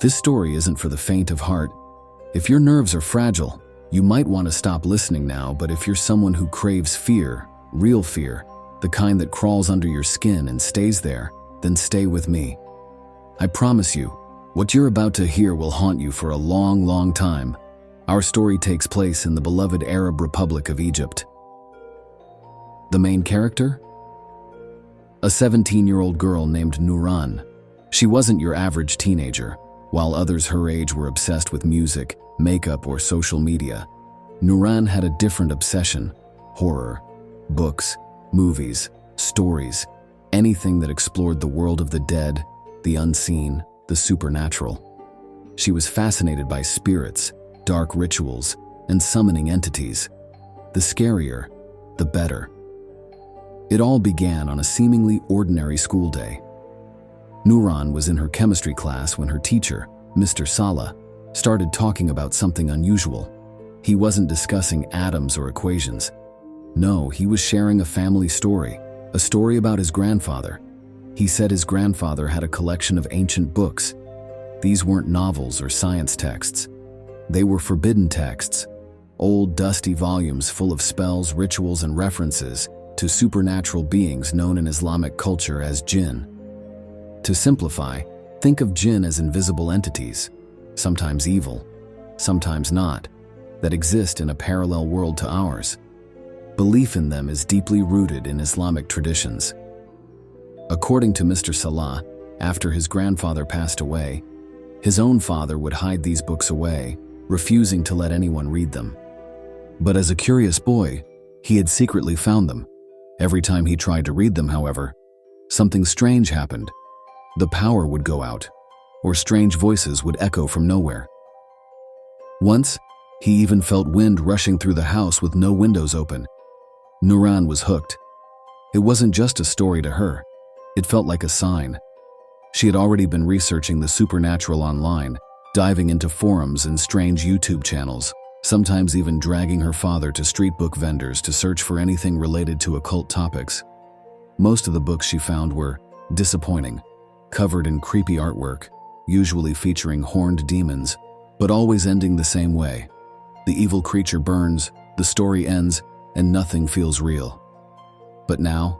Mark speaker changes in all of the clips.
Speaker 1: This story isn't for the faint of heart. If your nerves are fragile, you might want to stop listening now, but if you're someone who craves fear, real fear, the kind that crawls under your skin and stays there, then stay with me. I promise you, what you're about to hear will haunt you for a long, long time. Our story takes place in the beloved Arab Republic of Egypt. The main character? A 17-year-old girl named Nuran. She wasn't your average teenager. While others her age were obsessed with music, makeup, or social media, Nuran had a different obsession: horror, books, movies, stories, anything that explored the world of the dead, the unseen, the supernatural. She was fascinated by spirits, dark rituals, and summoning entities. The scarier, the better. It all began on a seemingly ordinary school day. Nuran was in her chemistry class when her teacher, Mr. Salah, started talking about something unusual. He wasn't discussing atoms or equations. No, he was sharing a family story, a story about his grandfather. He said his grandfather had a collection of ancient books. These weren't novels or science texts. They were forbidden texts, old dusty volumes full of spells, rituals, and references to supernatural beings known in Islamic culture as Jinn. To simplify, think of Jinn as invisible entities, sometimes evil, sometimes not, that exist in a parallel world to ours. Belief in them is deeply rooted in Islamic traditions. According to Mr. Salah, after his grandfather passed away, his own father would hide these books away, refusing to let anyone read them. But as a curious boy, he had secretly found them. Every time he tried to read them, however, something strange happened. The power would go out, or strange voices would echo from nowhere. Once, he even felt wind rushing through the house with no windows open. Nuran was hooked. It wasn't just a story to her. It felt like a sign. She had already been researching the supernatural online, diving into forums and strange YouTube channels, sometimes even dragging her father to street book vendors to search for anything related to occult topics. Most of the books she found were disappointing, covered in creepy artwork, usually featuring horned demons, but always ending the same way. The evil creature burns, the story ends, and nothing feels real. But now,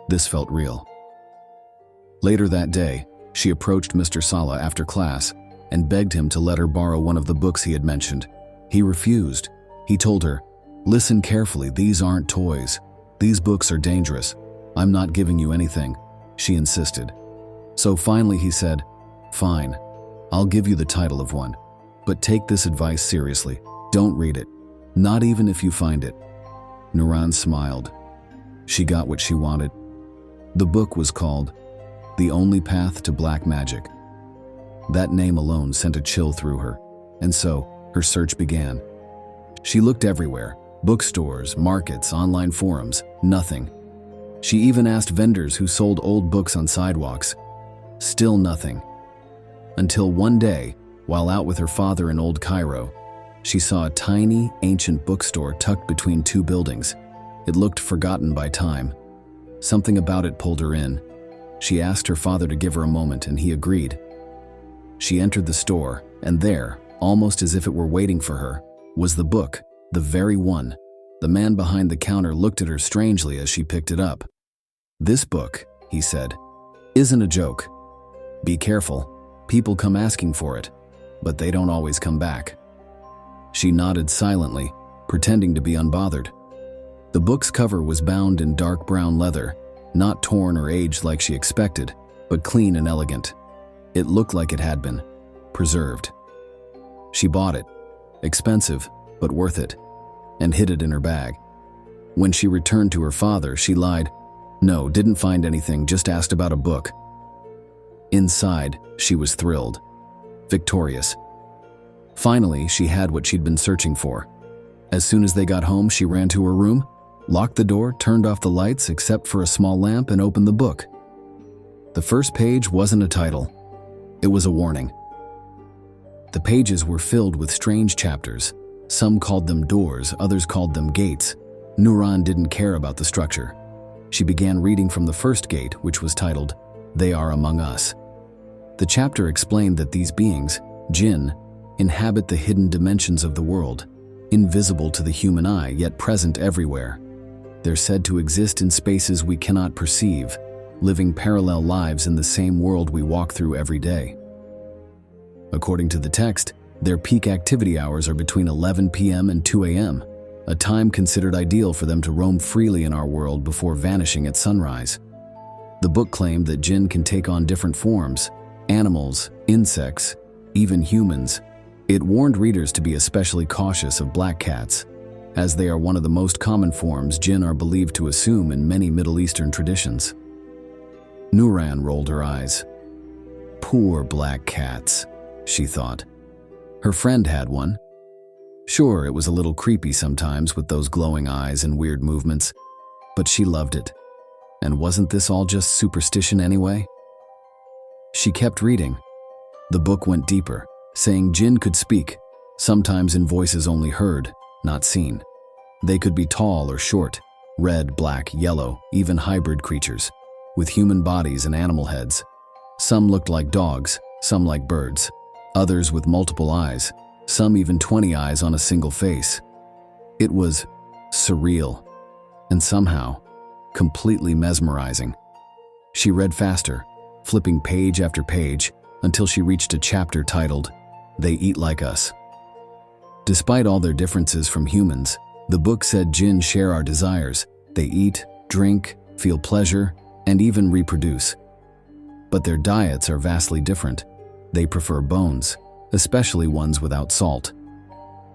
Speaker 1: this felt real. Later that day, she approached Mr. Salah after class and begged him to let her borrow one of the books he had mentioned. He refused. He told her, "Listen carefully, these aren't toys. These books are dangerous. I'm not giving you anything," she insisted. So finally he said, "Fine, I'll give you the title of one. But take this advice seriously. Don't read it, not even if you find it." Nuran smiled. She got what she wanted. The book was called The Only Path to Black Magic. That name alone sent a chill through her, and so her search began. She looked everywhere: bookstores, markets, online forums, nothing. She even asked vendors who sold old books on sidewalks. Still nothing. Until one day, while out with her father in Old Cairo, she saw a tiny, ancient bookstore tucked between two buildings. It looked forgotten by time. Something about it pulled her in. She asked her father to give her a moment, and he agreed. She entered the store, and there, almost as if it were waiting for her, was the book, the very one. The man behind the counter looked at her strangely as she picked it up. "This book," he said, "isn't a joke. Be careful. People come asking for it, but they don't always come back." She nodded silently, pretending to be unbothered. The book's cover was bound in dark brown leather, not torn or aged like she expected, but clean and elegant. It looked like it had been preserved. She bought it, expensive, but worth it, and hid it in her bag. When she returned to her father, she lied. "No, didn't find anything, just asked about a book." Inside, she was thrilled, victorious. Finally, she had what she'd been searching for. As soon as they got home, she ran to her room, locked the door, turned off the lights except for a small lamp, and opened the book. The first page wasn't a title. It was a warning. The pages were filled with strange chapters. Some called them doors, others called them gates. Nuran didn't care about the structure. She began reading from the first gate, which was titled, "They Are Among Us." The chapter explained that these beings, Jinn, inhabit the hidden dimensions of the world, invisible to the human eye yet present everywhere. They're said to exist in spaces we cannot perceive, living parallel lives in the same world we walk through every day. According to the text, their peak activity hours are between 11 p.m. and 2 a.m., a time considered ideal for them to roam freely in our world before vanishing at sunrise. The book claimed that Jinn can take on different forms: animals, insects, even humans. It warned readers to be especially cautious of black cats, as they are one of the most common forms Jinn are believed to assume in many Middle Eastern traditions. Nuran rolled her eyes. Poor black cats, she thought. Her friend had one. Sure, it was a little creepy sometimes with those glowing eyes and weird movements, but she loved it. And wasn't this all just superstition anyway? She kept reading. The book went deeper, saying Jinn could speak, sometimes in voices only heard, not seen. They could be tall or short, red, black, yellow, even hybrid creatures, with human bodies and animal heads. Some looked like dogs, some like birds, others with multiple eyes, some even 20 eyes on a single face. It was surreal, and somehow completely mesmerizing. She read faster, flipping page after page, until she reached a chapter titled, "They Eat Like Us." Despite all their differences from humans, the book said Jinn share our desires. They eat, drink, feel pleasure, and even reproduce. But their diets are vastly different. They prefer bones, especially ones without salt.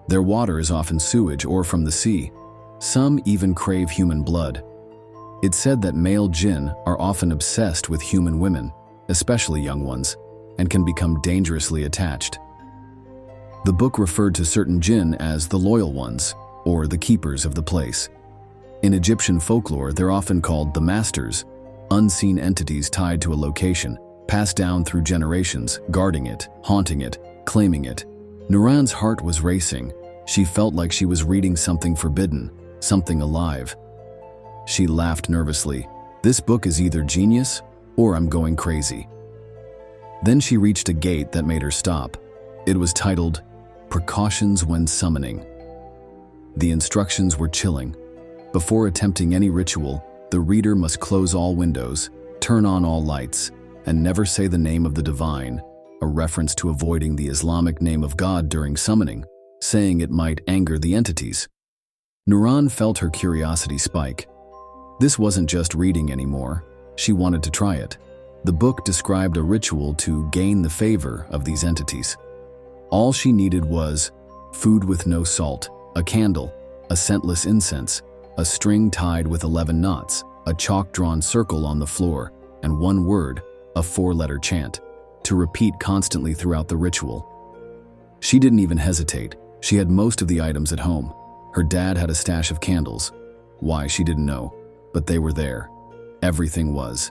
Speaker 1: Their water is often sewage or from the sea. Some even crave human blood. It's said that male Jinn are often obsessed with human women, especially young ones, and can become dangerously attached. The book referred to certain Jinn as the loyal ones, or the keepers of the place. In Egyptian folklore, they're often called the masters, unseen entities tied to a location, passed down through generations, guarding it, haunting it, claiming it. Nuran's heart was racing. She felt like she was reading something forbidden, something alive. She laughed nervously. This book is either genius or I'm going crazy. Then she reached a gate that made her stop. It was titled, "Precautions When Summoning." The instructions were chilling. Before attempting any ritual, the reader must close all windows, turn on all lights, and never say the name of the divine, a reference to avoiding the Islamic name of God during summoning, saying it might anger the entities. Nuran felt her curiosity spike. This wasn't just reading anymore. She wanted to try it. The book described a ritual to gain the favor of these entities. All she needed was food with no salt, a candle, a scentless incense, a string tied with 11 knots, a chalk-drawn circle on the floor, and one word, a 4-letter chant, to repeat constantly throughout the ritual. She didn't even hesitate. She had most of the items at home. Her dad had a stash of candles. Why, she didn't know, but they were there. Everything was.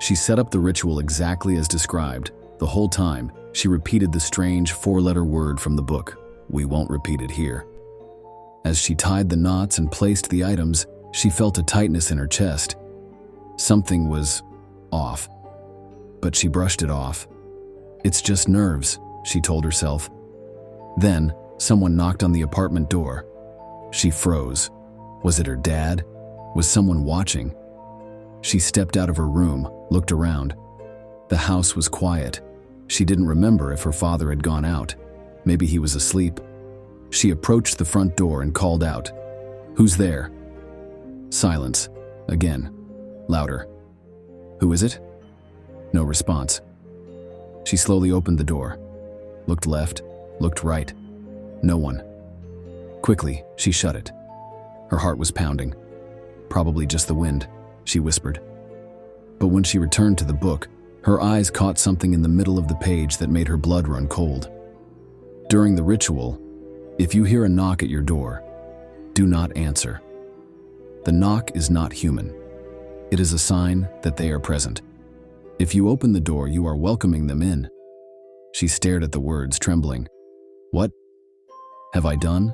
Speaker 1: She set up the ritual exactly as described. The whole time, she repeated the strange 4-letter word from the book. We won't repeat it here. As she tied the knots and placed the items, she felt a tightness in her chest. Something was off, but she brushed it off. It's just nerves, she told herself. Then, someone knocked on the apartment door. She froze. Was it her dad? Was someone watching? She stepped out of her room, looked around. The house was quiet. She didn't remember if her father had gone out. Maybe he was asleep. She approached the front door and called out, "Who's there?" Silence. Again. Louder. "Who is it?" No response. She slowly opened the door. Looked left, looked right. No one. Quickly, she shut it. Her heart was pounding. "Probably just the wind," she whispered. But when she returned to the book, her eyes caught something in the middle of the page that made her blood run cold. During the ritual, if you hear a knock at your door, do not answer. The knock is not human. It is a sign that they are present. If you open the door, you are welcoming them in. She stared at the words, trembling. What have I done?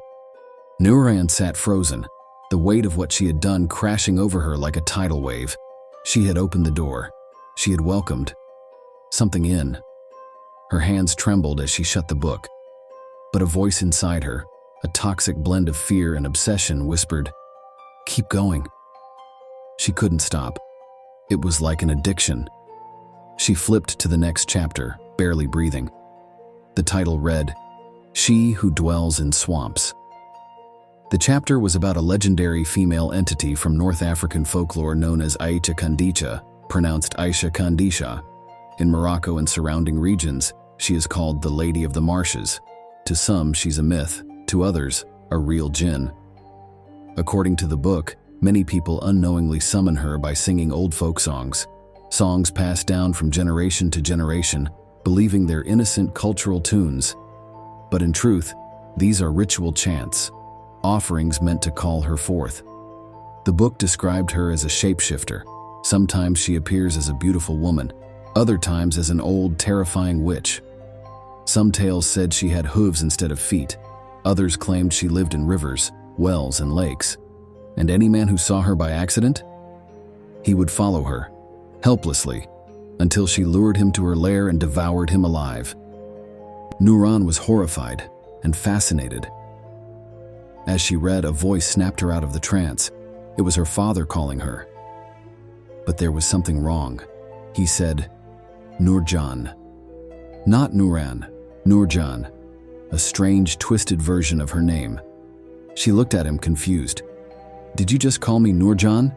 Speaker 1: Nuran sat frozen, the weight of what she had done crashing over her like a tidal wave. She had opened the door. She had welcomed something in. Her hands trembled as she shut the book. But a voice inside her, a toxic blend of fear and obsession, whispered, "Keep going." She couldn't stop. It was like an addiction. She flipped to the next chapter, barely breathing. The title read, "She Who Dwells in Swamps." The chapter was about a legendary female entity from North African folklore known as Aisha Khandisha, pronounced Aisha Khandisha. In Morocco and surrounding regions, she is called the Lady of the Marshes. To some, she's a myth. To others, a real Jinn. According to the book, many people unknowingly summon her by singing old folk songs passed down from generation to generation, believing they're innocent cultural tunes. But in truth, these are ritual chants, offerings meant to call her forth. The book described her as a shapeshifter. Sometimes she appears as a beautiful woman, other times as an old, terrifying witch. Some tales said she had hooves instead of feet. Others claimed she lived in rivers, wells, and lakes. And any man who saw her by accident, he would follow her, helplessly, until she lured him to her lair and devoured him alive. Nuran was horrified and fascinated. As she read, a voice snapped her out of the trance. It was her father calling her. But there was something wrong. He said, "Nurjan." Not Nuran, Nurjan, a strange, twisted version of her name. She looked at him confused. "Did you just call me Nurjan?"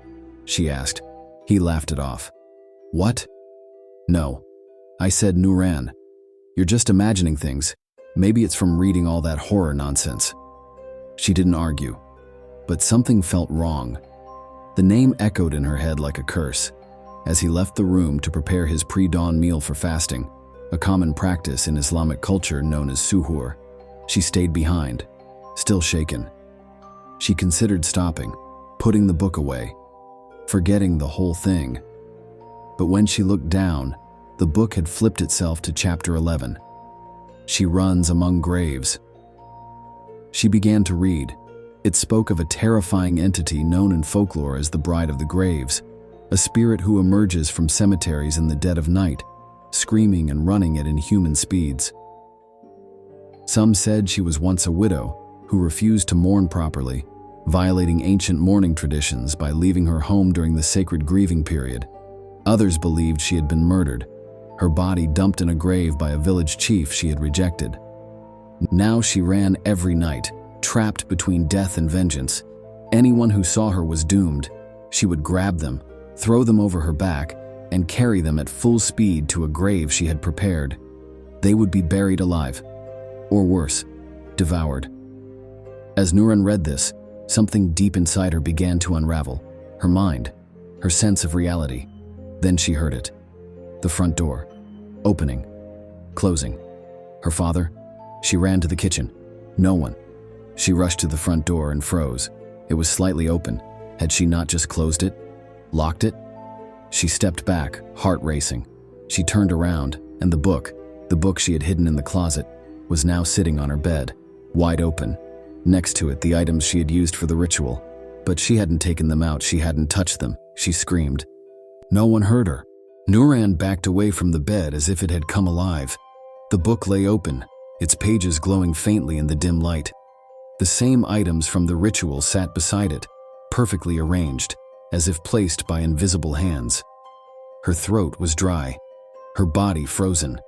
Speaker 1: she asked. He laughed it off. "What?" "No, I said Nuran. You're just imagining things. Maybe it's from reading all that horror nonsense." She didn't argue, but something felt wrong. The name echoed in her head like a curse. As he left the room to prepare his pre-dawn meal for fasting, a common practice in Islamic culture known as suhoor, she stayed behind, still shaken. She considered stopping, putting the book away, forgetting the whole thing. But when she looked down, the book had flipped itself to chapter 11. She runs among graves. She began to read. It spoke of a terrifying entity known in folklore as the Bride of the Graves, a spirit who emerges from cemeteries in the dead of night, screaming and running at inhuman speeds. Some said she was once a widow who refused to mourn properly, violating ancient mourning traditions by leaving her home during the sacred grieving period. Others believed she had been murdered, her body dumped in a grave by a village chief she had rejected. Now she ran every night, trapped between death and vengeance. Anyone who saw her was doomed. She would grab them, throw them over her back, and carry them at full speed to a grave she had prepared. They would be buried alive, or worse, devoured. As Nuran read this, something deep inside her began to unravel. Her mind, her sense of reality. Then she heard it. The front door, opening, closing. Her father? She ran to the kitchen. No one. She rushed to the front door and froze. It was slightly open. Had she not just closed it? Locked it? She stepped back, heart racing. She turned around, and the book she had hidden in the closet, was now sitting on her bed, wide open. Next to it, the items she had used for the ritual. But she hadn't taken them out, she hadn't touched them. She screamed. No one heard her. Nuran backed away from the bed as if it had come alive. The book lay open, its pages glowing faintly in the dim light. The same items from the ritual sat beside it, perfectly arranged, as if placed by invisible hands. Her throat was dry, her body frozen.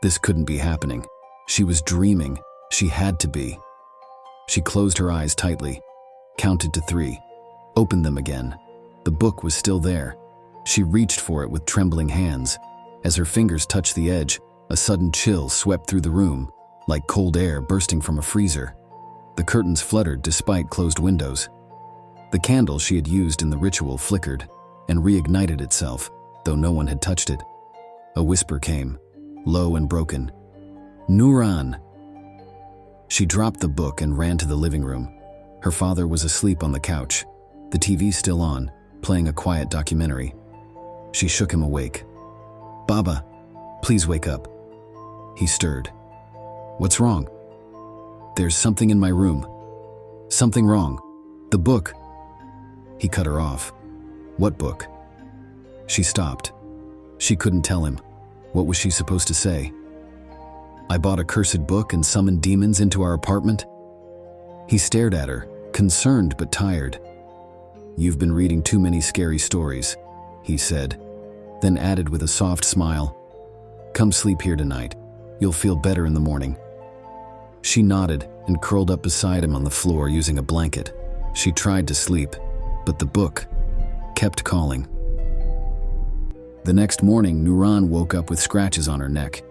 Speaker 1: This couldn't be happening. She was dreaming. She had to be. She closed her eyes tightly, counted to 3, opened them again. The book was still there. She reached for it with trembling hands. As her fingers touched the edge, a sudden chill swept through the room, like cold air bursting from a freezer. The curtains fluttered despite closed windows. The candle she had used in the ritual flickered and reignited itself, though no one had touched it. A whisper came, low and broken. "Nuran." She dropped the book and ran to the living room. Her father was asleep on the couch, the TV still on, playing a quiet documentary. She shook him awake. "Baba, please wake up." He stirred. "What's wrong?" "There's something in my room." "Something wrong. The book." He cut her off. "What book?" She stopped. She couldn't tell him. What was she supposed to say? I bought a cursed book and summoned demons into our apartment? He stared at her, concerned but tired. You've been reading too many scary stories, he said, then added with a soft smile, come sleep here tonight. You'll feel better in the morning. She nodded and curled up beside him on the floor using a blanket. She tried to sleep, but the book kept calling. The next morning, Nuran woke up with scratches on her neck,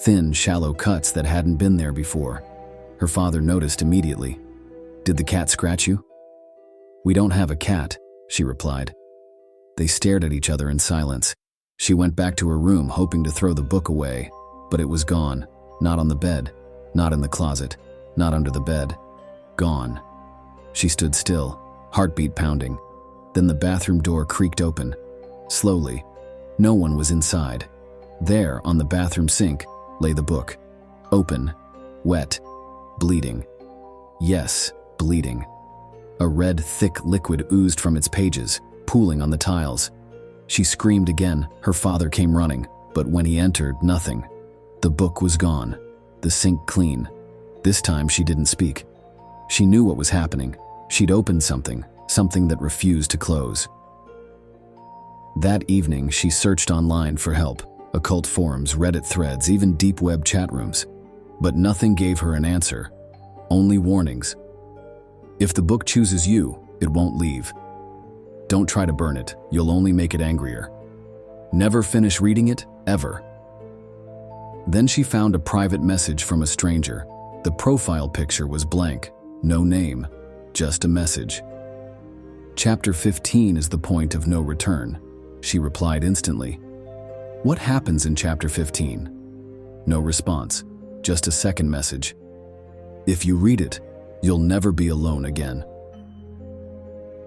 Speaker 1: thin, shallow cuts that hadn't been there before. Her father noticed immediately. Did the cat scratch you? We don't have a cat, she replied. They stared at each other in silence. She went back to her room, hoping to throw the book away, but it was gone. Not on the bed, not in the closet, not under the bed. Gone. She stood still, heartbeat pounding. Then the bathroom door creaked open. Slowly. No one was inside. There, on the bathroom sink, lay the book. Open, wet, bleeding. Yes, bleeding. A red, thick liquid oozed from its pages, pooling on the tiles. She screamed again. Her father came running, but when he entered, nothing. The book was gone. The sink clean. This time she didn't speak. She knew what was happening. She'd opened something that refused to close. That evening, she searched online for help. Occult forums, Reddit threads, even deep web chat rooms. But nothing gave her an answer. Only warnings. If the book chooses you, it won't leave. Don't try to burn it. You'll only make it angrier. Never finish reading it, ever. Then she found a private message from a stranger. The profile picture was blank. No name. Just a message. Chapter 15 is the point of no return. She replied instantly. What happens in Chapter 15? No response. Just a second message. If you read it, you'll never be alone again.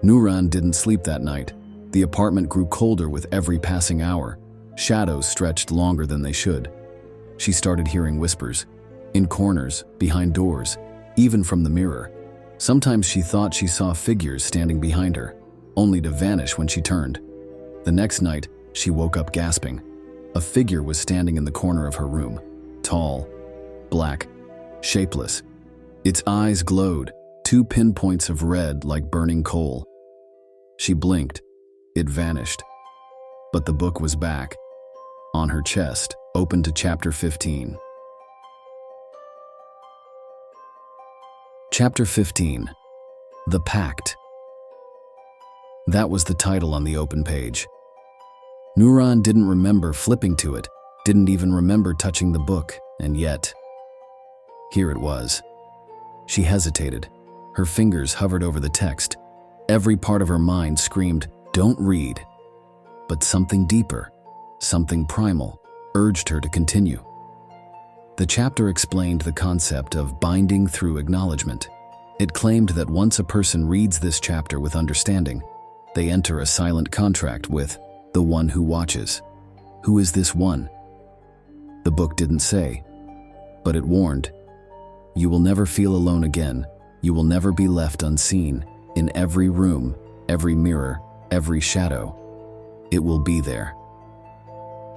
Speaker 1: Nuran didn't sleep that night. The apartment grew colder with every passing hour. Shadows stretched longer than they should. She started hearing whispers. In corners, behind doors, even from the mirror. Sometimes she thought she saw figures standing behind her, only to vanish when she turned. The next night, she woke up gasping. A figure was standing in the corner of her room. Tall, black, shapeless. Its eyes glowed, 2 pinpoints of red like burning coal. She blinked. It vanished. But the book was back, on her chest, open to Chapter 15. Chapter 15. The Pact. That was the title on the open page. Nuran didn't remember flipping to it, didn't even remember touching the book, and yet, here it was. She hesitated. Her fingers hovered over the text. Every part of her mind screamed, "Don't read." But something deeper, something primal, urged her to continue. The chapter explained the concept of binding through acknowledgement. It claimed that once a person reads this chapter with understanding, they enter a silent contract with the one who watches. Who is this one? The book didn't say, but it warned. You will never feel alone again. You will never be left unseen. In every room, every mirror, every shadow, it will be there.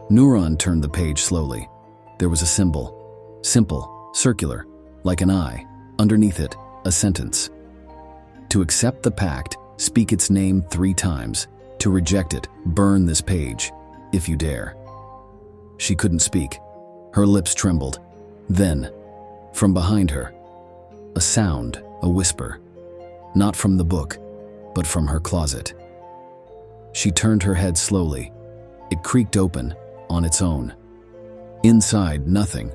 Speaker 1: Nuran turned the page slowly. There was a symbol. Simple, circular, like an eye. Underneath it, a sentence. To accept the pact, speak its name 3 times. To reject it, burn this page, if you dare. She couldn't speak. Her lips trembled. Then, from behind her, a sound, a whisper. Not from the book, but from her closet. She turned her head slowly. It creaked open, on its own. Inside, nothing.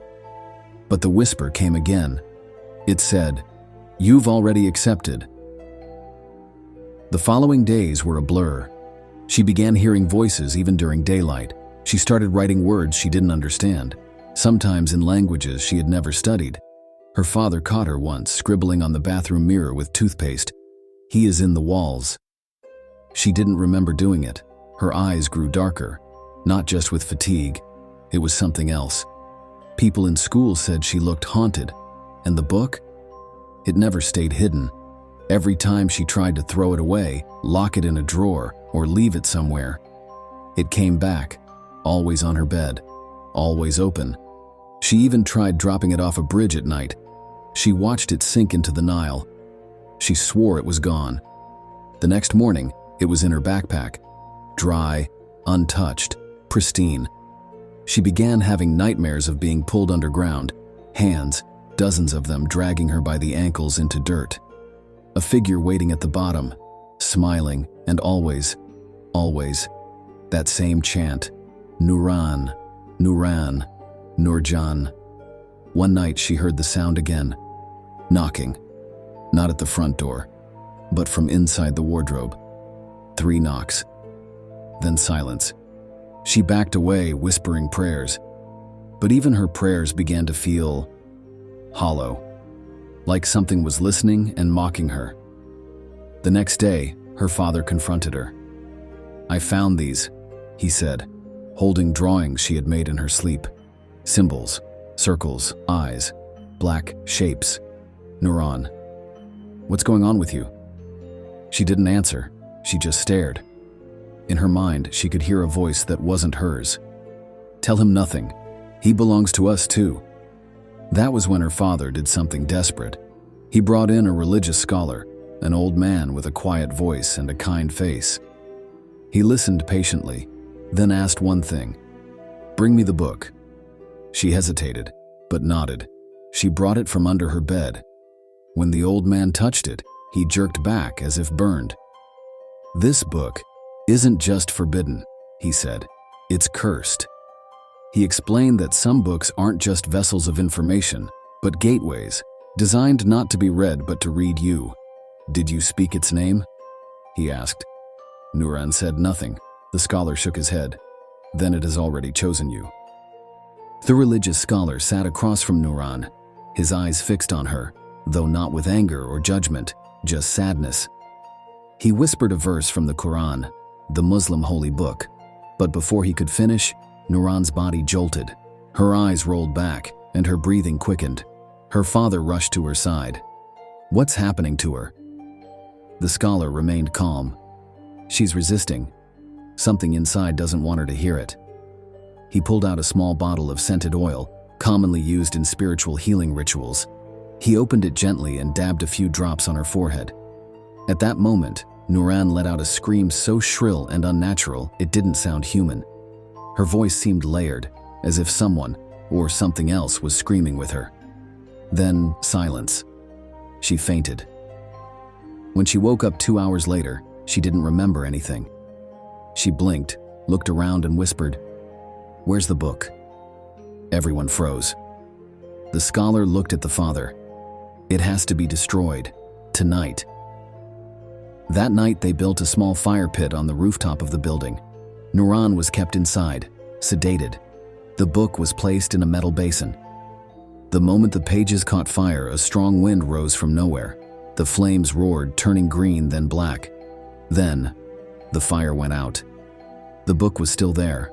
Speaker 1: But the whisper came again. It said, "You've already accepted." The following days were a blur. She began hearing voices even during daylight. She started writing words she didn't understand, sometimes in languages she had never studied. Her father caught her once, scribbling on the bathroom mirror with toothpaste. "He is in the walls." She didn't remember doing it. Her eyes grew darker, not just with fatigue. It was something else. People in school said she looked haunted. And the book? It never stayed hidden. Every time she tried to throw it away, lock it in a drawer, or leave it somewhere, it came back, always on her bed. always open. She even tried dropping it off a bridge at night. She watched it sink into the Nile. She swore it was gone. The next morning, it was in her backpack, dry, untouched, pristine. She began having nightmares of being pulled underground, hands, dozens of them dragging her by the ankles into dirt. A figure waiting at the bottom, smiling, and always, that same chant, Nuran, Nuran, Nurjan. One night she heard the sound again, knocking, not at the front door, but from inside the wardrobe. 3 knocks, then silence. She backed away, whispering prayers, but even her prayers began to feel hollow, like something was listening and mocking her. The next day, her father confronted her. "I found these," he said, holding drawings she had made in her sleep. Symbols, circles, eyes, black shapes. "Nuran, what's going on with you?" She didn't answer, she just stared. In her mind, she could hear a voice that wasn't hers. "Tell him nothing. He belongs to us too." That was when her father did something desperate. He brought in a religious scholar, an old man with a quiet voice and a kind face. He listened patiently, then asked one thing, "Bring me the book." She hesitated, but nodded. She brought it from under her bed. When the old man touched it, he jerked back as if burned. "This book isn't just forbidden," he said. "It's cursed." He explained that some books aren't just vessels of information, but gateways, designed not to be read but to read you. "Did you speak its name?" he asked. Nuran said nothing. The scholar shook his head. "Then it has already chosen you." The religious scholar sat across from Nuran, his eyes fixed on her, though not with anger or judgment, just sadness. He whispered a verse from the Quran, the Muslim holy book, but before he could finish, Nuran's body jolted. Her eyes rolled back, and her breathing quickened. Her father rushed to her side. "What's happening to her?" The scholar remained calm. "She's resisting. Something inside doesn't want her to hear it." He pulled out a small bottle of scented oil, commonly used in spiritual healing rituals. He opened it gently and dabbed a few drops on her forehead. At that moment, Nuran let out a scream so shrill and unnatural it didn't sound human. Her voice seemed layered, as if someone, or something else, was screaming with her. Then silence. She fainted. When she woke up 2 hours later, she didn't remember anything. She blinked, looked around and whispered, "Where's the book?" Everyone froze. The scholar looked at the father. "It has to be destroyed. Tonight." That night they built a small fire pit on the rooftop of the building. Nuran was kept inside, sedated. The book was placed in a metal basin. The moment the pages caught fire, a strong wind rose from nowhere. The flames roared, turning green, then black. Then, the fire went out. The book was still there,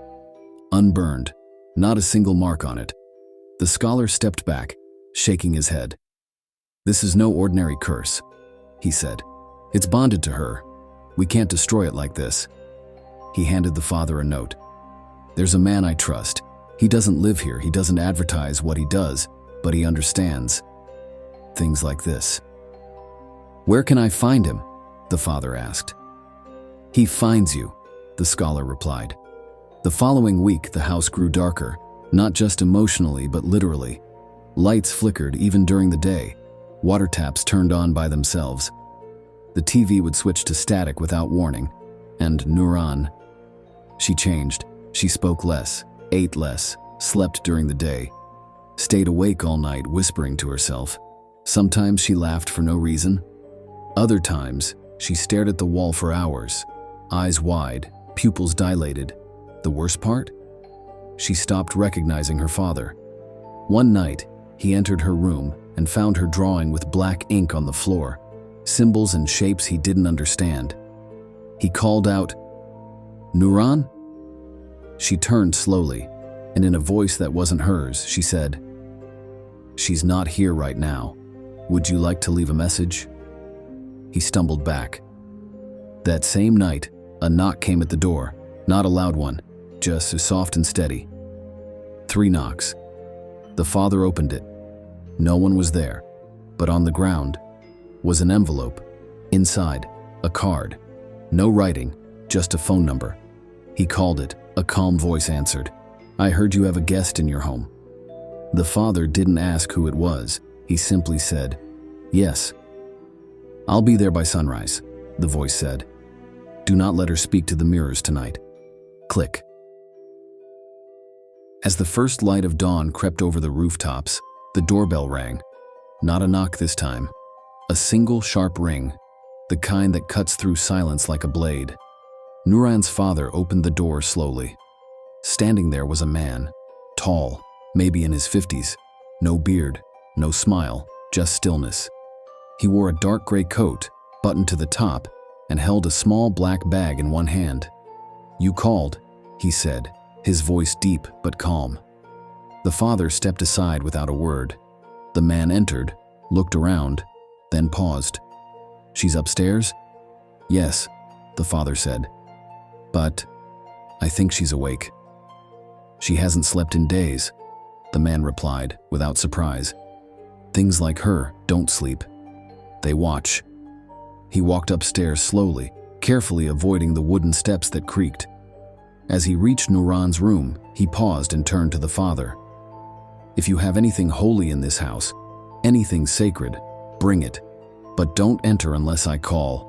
Speaker 1: unburned, not a single mark on it. The scholar stepped back, shaking his head. "This is no ordinary curse," he said. "It's bonded to her. We can't destroy it like this." He handed the father a note. "There's a man I trust. He doesn't live here, he doesn't advertise what he does, but he understands things like this." "Where can I find him?" the father asked. "He finds you," the scholar replied. The following week, the house grew darker, not just emotionally but literally. Lights flickered even during the day. Water taps turned on by themselves. The TV would switch to static without warning. And Nuran, she changed. She spoke less, ate less, slept during the day, stayed awake all night whispering to herself. Sometimes she laughed for no reason. Other times, she stared at the wall for hours, eyes wide, pupils dilated. The worst part? She stopped recognizing her father. One night, he entered her room and found her drawing with black ink on the floor, symbols and shapes he didn't understand. He called out, "Nuran?" She turned slowly, and in a voice that wasn't hers, she said, "She's not here right now. Would you like to leave a message?" He stumbled back. That same night, a knock came at the door, not a loud one, just as soft and steady. 3 knocks. The father opened it. No one was there, but on the ground was an envelope. Inside, a card. No writing, just a phone number. He called it. A calm voice answered. "I heard you have a guest in your home." The father didn't ask who it was. He simply said, "Yes." "I'll be there by sunrise," the voice said. "Do not let her speak to the mirrors tonight." Click. As the first light of dawn crept over the rooftops, the doorbell rang. Not a knock this time. A single sharp ring, the kind that cuts through silence like a blade. Nuran's father opened the door slowly. Standing there was a man, tall, maybe in his 50s. No beard, no smile, just stillness. He wore a dark gray coat, buttoned to the top, and held a small black bag in one hand. "You called," he said, his voice deep but calm. The father stepped aside without a word. The man entered, looked around, then paused. "She's upstairs?" "Yes," the father said. "But I think she's awake." "She hasn't slept in days," the man replied without surprise. "Things like her don't sleep. They watch." He walked upstairs slowly, carefully avoiding the wooden steps that creaked. As he reached Nuran's room, he paused and turned to the father. "If you have anything holy in this house, anything sacred, bring it, but don't enter unless I call."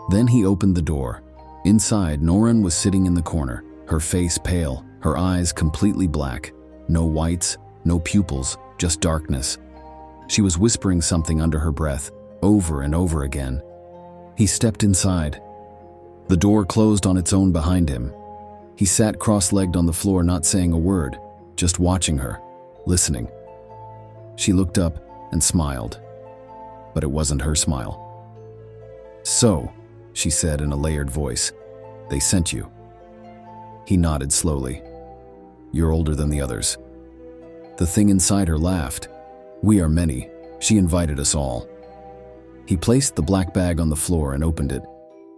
Speaker 1: Then he opened the door. Inside, Nuran was sitting in the corner, her face pale, her eyes completely black. No whites, no pupils, just darkness. She was whispering something under her breath, over and over again. He stepped inside. The door closed on its own behind him. He sat cross-legged on the floor, not saying a word, just watching her, listening. She looked up and smiled, but it wasn't her smile. "So," she said in a layered voice, "they sent you." He nodded slowly. "You're older than the others." The thing inside her laughed. "We are many. She invited us all." He placed the black bag on the floor and opened it.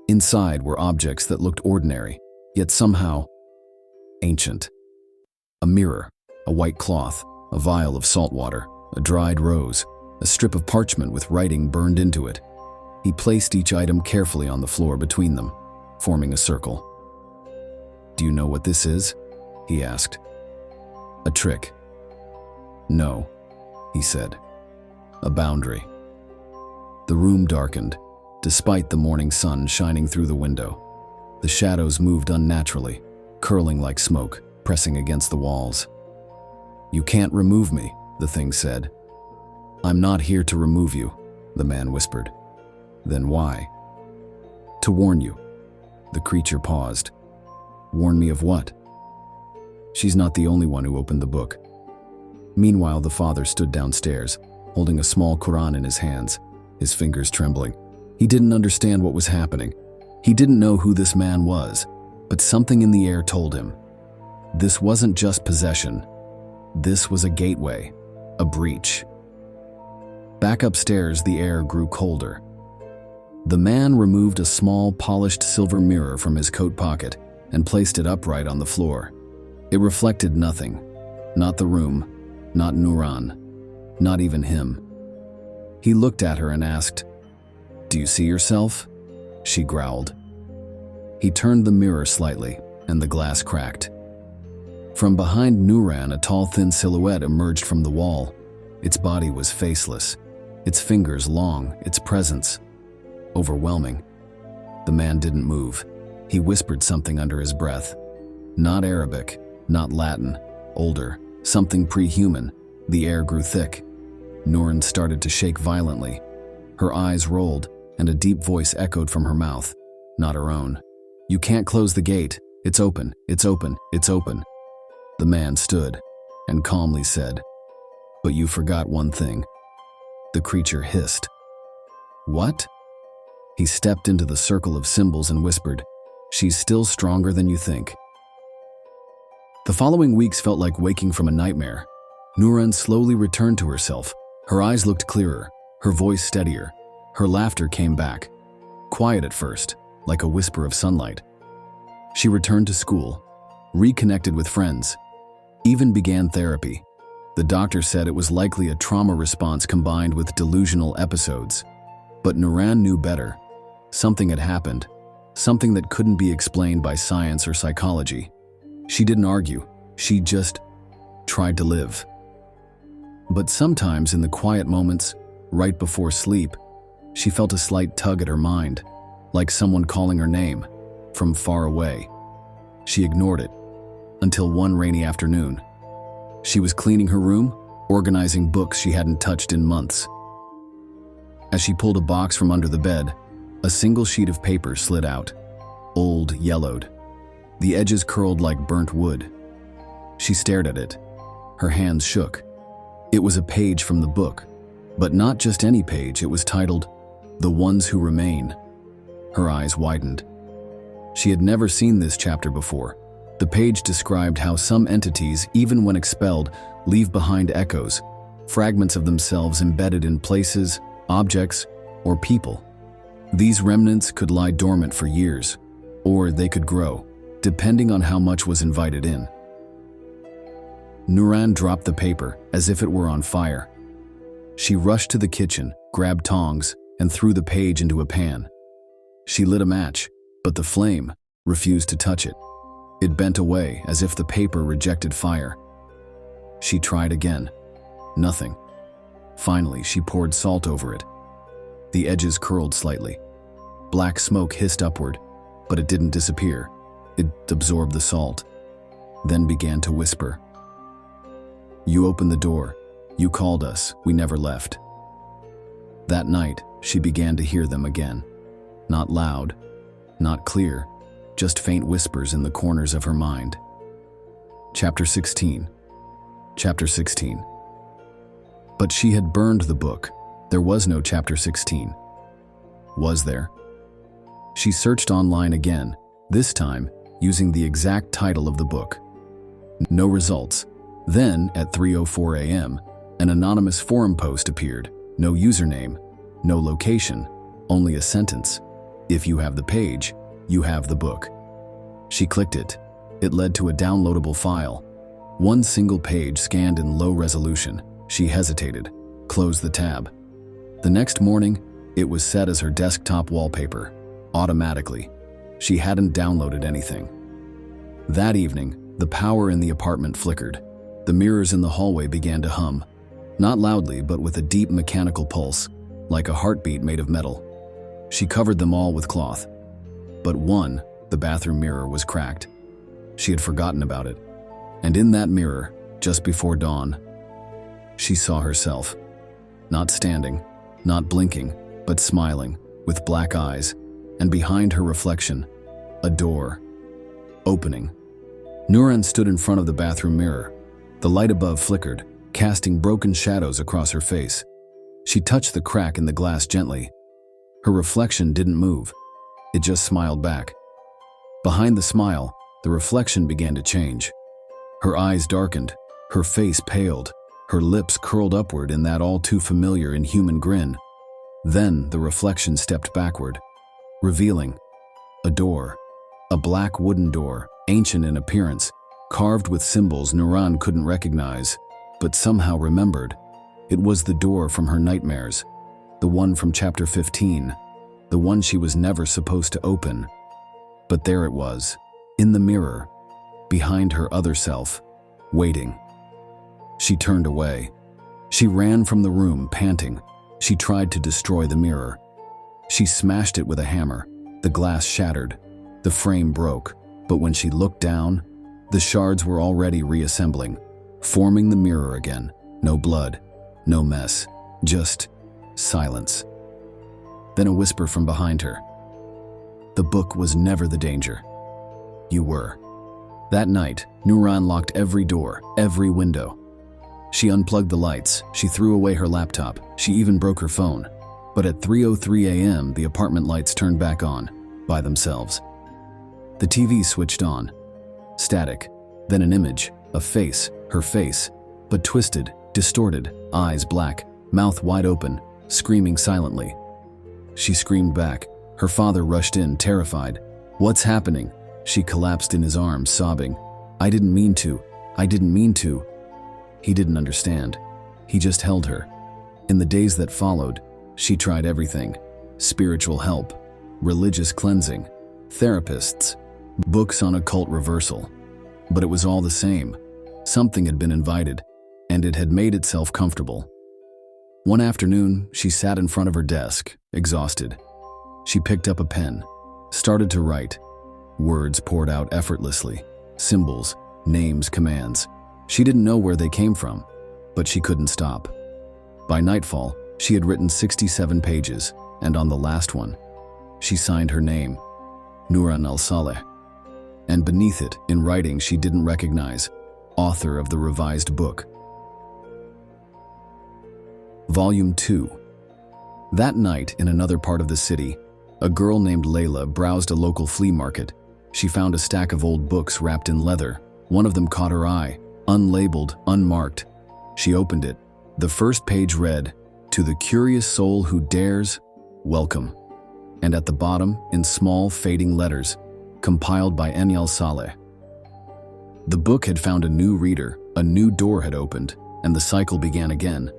Speaker 1: Inside were objects that looked ordinary, yet somehow ancient. A mirror, a white cloth, a vial of salt water, a dried rose, a strip of parchment with writing burned into it. He placed each item carefully on the floor between them, forming a circle. "Do you know what this is?" he asked. "A trick." "No," he said. "A boundary." The room darkened, despite the morning sun shining through the window. The shadows moved unnaturally, curling like smoke, pressing against the walls. "You can't remove me," the thing said. "I'm not here to remove you," the man whispered. "Then why?" "To warn you." The creature paused. "Warn me of what?" "She's not the only one who opened the book." Meanwhile, the father stood downstairs, holding a small Quran in his hands, his fingers trembling. He didn't understand what was happening. He didn't know who this man was, but something in the air told him. This wasn't just possession. This was a gateway, a breach. Back upstairs, the air grew colder. The man removed a small, polished silver mirror from his coat pocket and placed it upright on the floor. It reflected nothing. Not the room, not Nuran, not even him. He looked at her and asked, "Do you see yourself?" She growled. He turned the mirror slightly, and the glass cracked. From behind Nuran, a tall, thin silhouette emerged from the wall. Its body was faceless, its fingers long, its presence overwhelming. The man didn't move. He whispered something under his breath. Not Arabic, not Latin, older, something pre-human. The air grew thick. Nuran started to shake violently. Her eyes rolled, and a deep voice echoed from her mouth, not her own. "You can't close the gate. It's open, it's open, it's open." The man stood and calmly said, "But you forgot one thing." The creature hissed. "What?" He stepped into the circle of symbols and whispered, "She's still stronger than you think." The following weeks felt like waking from a nightmare. Nuran slowly returned to herself. Her eyes looked clearer, her voice steadier. Her laughter came back, quiet at first, like a whisper of sunlight. She returned to school, reconnected with friends. Even began therapy. The doctor said it was likely a trauma response combined with delusional episodes. But Nuran knew better. Something had happened, something that couldn't be explained by science or psychology. She didn't argue, she just tried to live. But sometimes in the quiet moments, right before sleep, she felt a slight tug at her mind, like someone calling her name from far away. She ignored it, until one rainy afternoon. She was cleaning her room, organizing books she hadn't touched in months. As she pulled a box from under the bed, a single sheet of paper slid out, old, yellowed. The edges curled like burnt wood. She stared at it. Her hands shook. It was a page from the book, but not just any page. It was titled, "The Ones Who Remain." Her eyes widened. She had never seen this chapter before. The page described how some entities, even when expelled, leave behind echoes, fragments of themselves embedded in places, objects, or people. These remnants could lie dormant for years, or they could grow, depending on how much was invited in. Nuran dropped the paper as if it were on fire. She rushed to the kitchen, grabbed tongs, and threw the page into a pan. She lit a match, but the flame refused to touch it. It bent away as if the paper rejected fire. She tried again. Nothing. Finally, she poured salt over it. The edges curled slightly. Black smoke hissed upward, but it didn't disappear. It absorbed the salt, then began to whisper. "You opened the door. You called us. We never left." That night, she began to hear them again. Not loud, not clear, just faint whispers in the corners of her mind. Chapter 16. Chapter 16. But she had burned the book. There was no chapter 16. Was there? She searched online again, this time using the exact title of the book. No results. Then, at 3:04 a.m., an anonymous forum post appeared. No username, no location, only a sentence. "If you have the page, you have the book." She clicked it. It led to a downloadable file. One single page scanned in low resolution. She hesitated, closed the tab. The next morning, it was set as her desktop wallpaper, automatically. She hadn't downloaded anything. That evening, the power in the apartment flickered. The mirrors in the hallway began to hum, not loudly but with a deep mechanical pulse, like a heartbeat made of metal. She covered them all with cloth. But one, the bathroom mirror, was cracked. She had forgotten about it. And in that mirror, just before dawn, she saw herself. Not standing, not blinking, but smiling, with black eyes, and behind her reflection, a door. Opening. Nuran stood in front of the bathroom mirror. The light above flickered, casting broken shadows across her face. She touched the crack in the glass gently. Her reflection didn't move. It just smiled back. Behind the smile, the reflection began to change. Her eyes darkened, her face paled, her lips curled upward in that all-too-familiar inhuman grin. Then the reflection stepped backward, revealing a door. A black wooden door, ancient in appearance, carved with symbols Nuran couldn't recognize, but somehow remembered. It was the door from her nightmares, the one from chapter 15, the one she was never supposed to open. But there it was, in the mirror, behind her other self, waiting. She turned away. She ran from the room, panting. She tried to destroy the mirror. She smashed it with a hammer. The glass shattered. The frame broke. But when she looked down, the shards were already reassembling, forming the mirror again. No blood, no mess, just silence. Then a whisper from behind her. The book was never the danger. You were. That night, Nuran locked every door, every window. She unplugged the lights, she threw away her laptop, she even broke her phone. But at 3:03 a.m., the apartment lights turned back on, by themselves. The TV switched on. Static, then an image, a face, her face, but twisted, distorted, eyes black, mouth wide open, screaming silently. She screamed back. Her father rushed in, terrified. "What's happening?" She collapsed in his arms, sobbing. "I didn't mean to. "I didn't mean to." He didn't understand. He just held her. In the days that followed, she tried everything: spiritual help, religious cleansing, therapists, books on occult reversal. But it was all the same. Something had been invited, and it had made itself comfortable. One afternoon, she sat in front of her desk, exhausted. She picked up a pen, started to write. Words poured out effortlessly. Symbols, names, commands. She didn't know where they came from, but she couldn't stop. By nightfall, she had written 67 pages, and on the last one, she signed her name, Nuran al-Saleh. And beneath it, in writing she didn't recognize, author of the revised book. Volume 2. That night, in another part of the city, a girl named Layla browsed a local flea market. She found a stack of old books wrapped in leather. One of them caught her eye, unlabeled, unmarked. She opened it. The first page read, "To the curious soul who dares, welcome." And at the bottom, in small, fading letters, compiled by Enyal Saleh. The book had found a new reader, a new door had opened, and the cycle began again.